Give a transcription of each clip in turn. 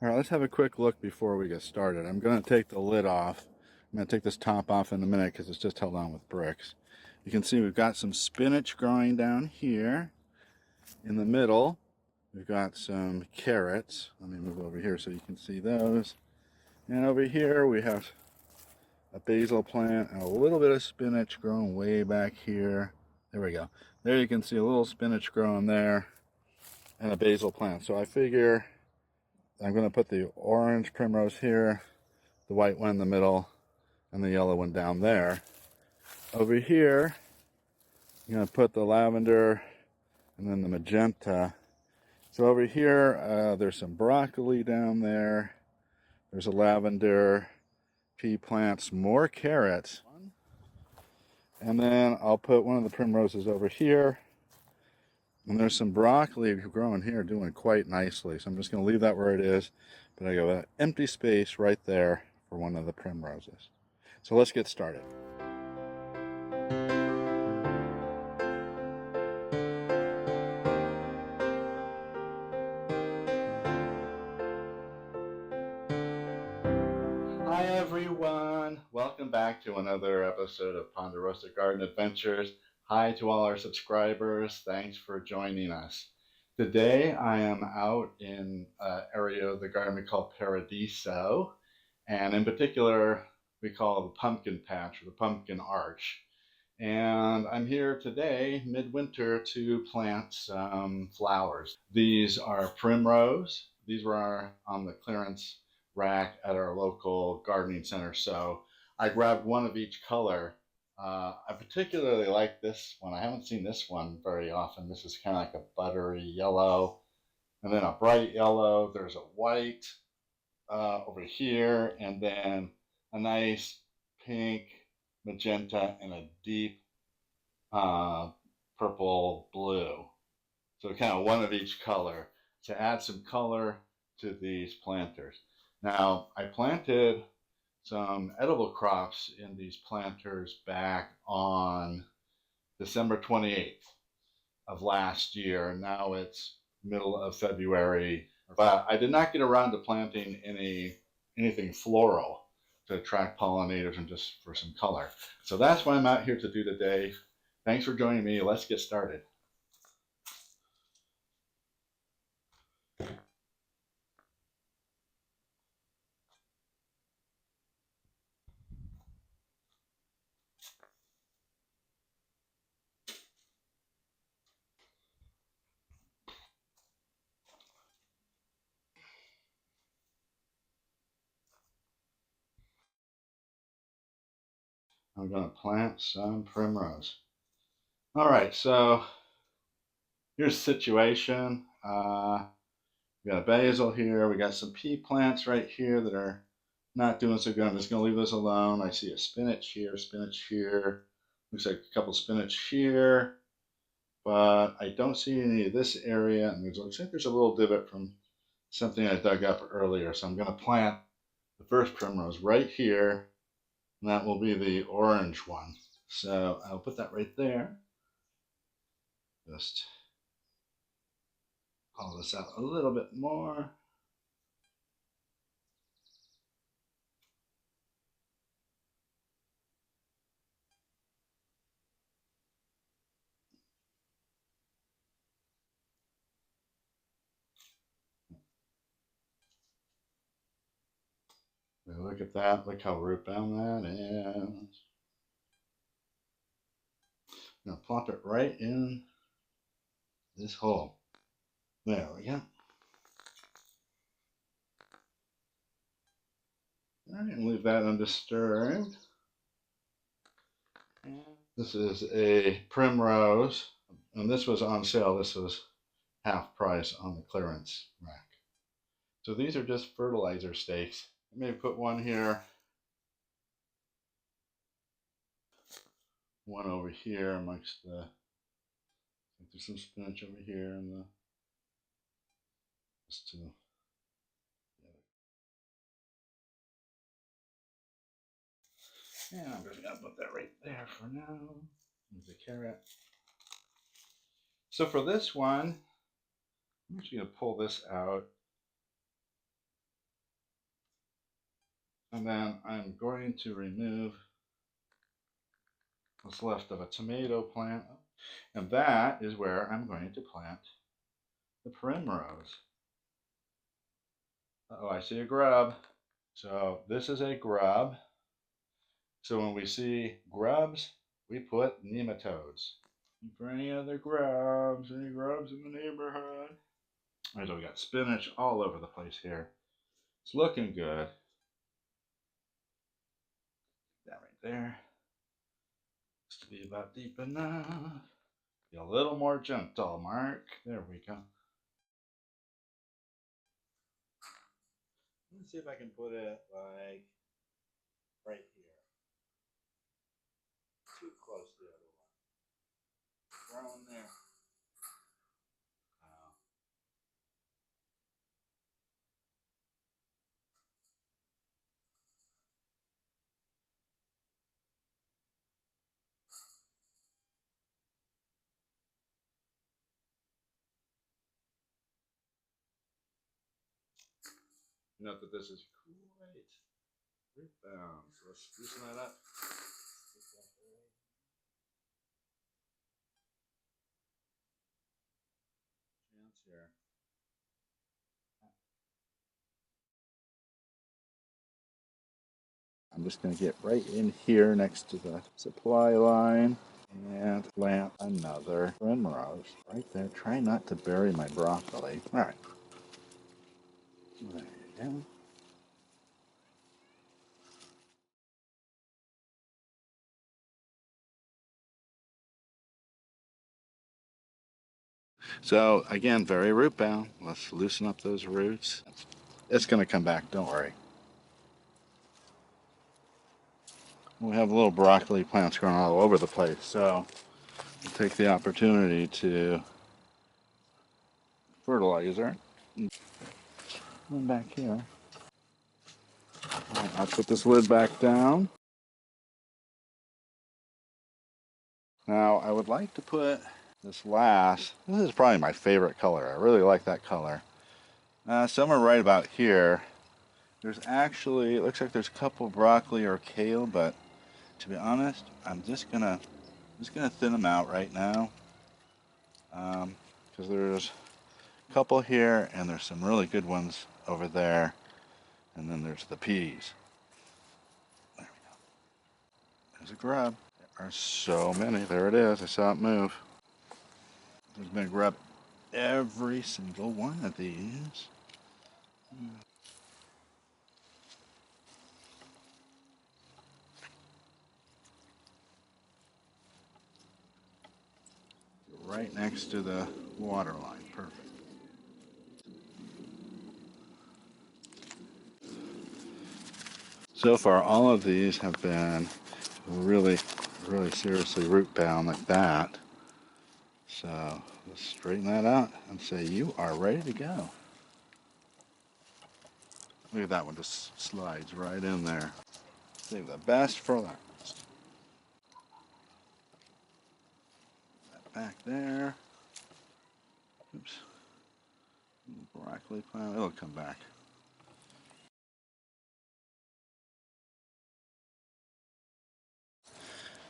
All right, let's have a quick look before we get started. I'm going to take the lid off. I'm going to take this top off in a minute because it's just held on with bricks. You can see we've got some spinach growing down here. In the middle, we've got some carrots. Let me move over here so you can see those. And over here, we have a basil plant and a little bit of spinach growing way back here. There we go. There you can see a little spinach growing there and a basil plant. So I figure I'm going to put the orange primrose here, the white one in the middle, and the yellow one down there. Over here, I'm going to put the lavender and then the magenta. So over here, there's some broccoli down there. There's a lavender, pea plants, more carrots. And then I'll put one of the primroses over here. And there's some broccoli growing here doing quite nicely. So I'm just going to leave that where it is. But I got an empty space right there for one of the primroses. So let's get started. Hi everyone! Welcome back to another episode of Ponderosa Garden Adventures. Hi to all our subscribers. Thanks for joining us. Today I am out in an area of the garden we call Paradiso, and in particular we call the pumpkin patch or the pumpkin arch. And I'm here today, midwinter, to plant some flowers. These are primrose. These were on the clearance rack at our local gardening center. So I grabbed one of each color. I particularly like this one. I haven't seen this one very often. This is kind of like a buttery yellow, and then a bright yellow. There's a white over here, and then a nice pink, magenta, and a deep purple blue. So kind of one of each color to add some color to these planters. Now, I planted some edible crops in these planters back on December 28th of last year. Now it's middle of February, but I did not get around to planting anything floral to attract pollinators and just for some color. So that's what I'm out here to do today. Thanks for joining me. Let's get started. I'm going to plant some primrose. All right, so here's the situation. We got a basil here. We got some pea plants right here that are not doing so good. I'm just going to leave those alone. I see a spinach here, spinach here. Looks like a couple spinach here, but I don't see any of this area. And looks like there's a little divot from something I dug up earlier. So I'm going to plant the first primrose right here, and that will be the orange one. So I'll put that right there. Just pull this out a little bit more. Look at that. Look how root bound that is. I'm going to plop it right in this hole. There we go. All right, and leave that undisturbed. This is a primrose, and this was on sale. This was half price on the clearance rack. So these are just fertilizer stakes. I may put one here, one over here amongst the. There's some spinach over here, and the just to. Yeah, I'm just gonna put that right there for now. There's a carrot. So for this one, I'm actually gonna pull this out. And then I'm going to remove what's left of a tomato plant. And that is where I'm going to plant the primrose. Oh, I see a grub. So this is a grub. So when we see grubs, we put nematodes. For any other grubs, any grubs in the neighborhood? Right, so we got spinach all over the place here. It's looking good. That right there. Just to be about deep enough. Be a little more gentle, Mark. There we go. Let's see if I can put it like right here. Too close to the other one. Throw in there. Oh. Note that this is quite root bound. So let's loosen that up. Chance here. I'm just going to get right in here next to the supply line and plant another primrose right there. Try not to bury my broccoli. All right. There you go. So again, very root bound. Let's loosen up those roots. It's going to come back, don't worry. We have little broccoli plants growing all over the place, so we'll take the opportunity to fertilize her. One back here. I'll put this lid back down. Now I would like to put this this is probably my favorite color. I really like that color. Somewhere right about here, there's actually, it looks like there's a couple broccoli or kale, but to be honest, I'm just gonna thin them out right now. Because there's a couple here and there's some really good ones over there. And then there's the peas. There we go. There's a grub. There are so many. There it is. I saw it move. There's been a grub every single one of these. Right next to the water line. Perfect. So far, all of these have been really, really seriously root bound like that. So let's straighten that out and say you are ready to go. Look at that one, just slides right in there. Save the best for last. That back there. Oops. Broccoli plant, it'll come back.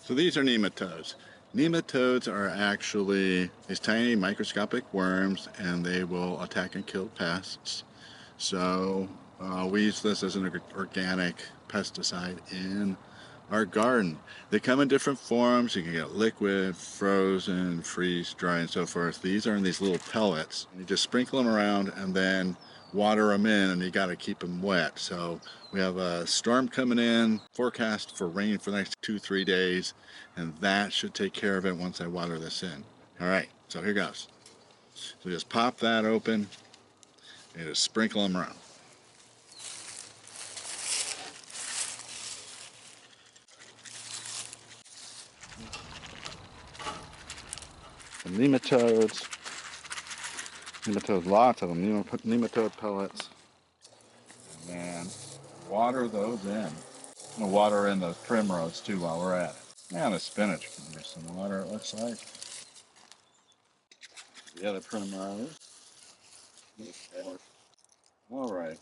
So these are nematodes. Nematodes are actually these tiny microscopic worms, and they will attack and kill pests. So we use this as an organic pesticide in our garden. They come in different forms. You can get liquid, frozen, freeze, dry, and so forth. These are in these little pellets. You just sprinkle them around and then water them in, and you got to keep them wet. So we have a storm coming in, forecast for rain for the next 2-3 days, and that should take care of it once I water this in. All right, so here goes. So just pop that open and just sprinkle them around. The nematodes, lots of them, nematode pellets, and then water those in. I'm gonna water in the primrose too while we're at it. And the spinach can use some water, it looks like. The other primrose. All right,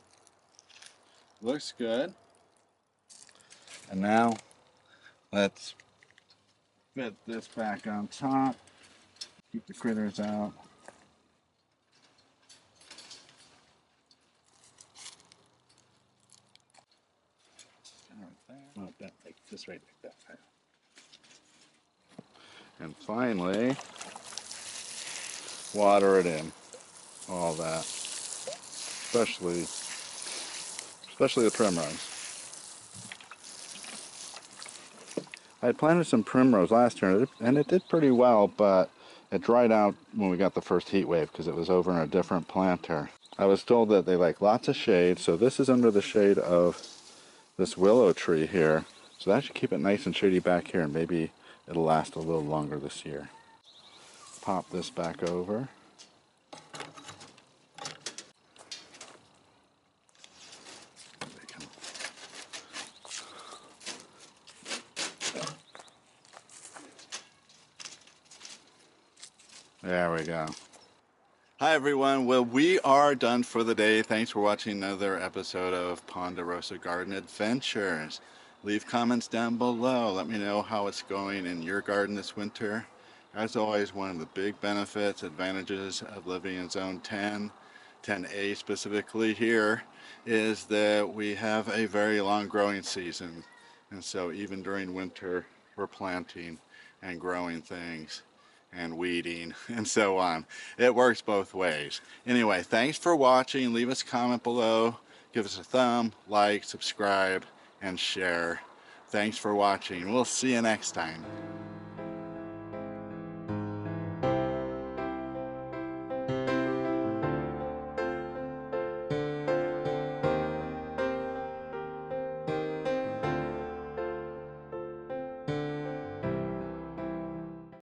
looks good. And now let's fit this back on top. Keep the critters out. Oh, that, like this right like that. And finally, water it in. All that, especially the primrose. I had planted some primrose last year, and it did pretty well, but it dried out when we got the first heat wave because it was over in a different planter. I was told that they like lots of shade, so this is under the shade of this willow tree here. So that should keep it nice and shady back here, and maybe it'll last a little longer this year. Pop this back over. There we go. Hi everyone, well we are done for the day. Thanks for watching another episode of Ponderosa Garden Adventures. Leave comments down below. Let me know how it's going in your garden this winter. As always, one of the big benefits, advantages of living in Zone 10, 10A specifically here, is that we have a very long growing season. And so even during winter, we're planting and growing things and weeding and so on. It works both ways. Anyway, thanks for watching. Leave us a comment below. Give us a thumb, like, subscribe, and share. Thanks for watching. We'll see you next time.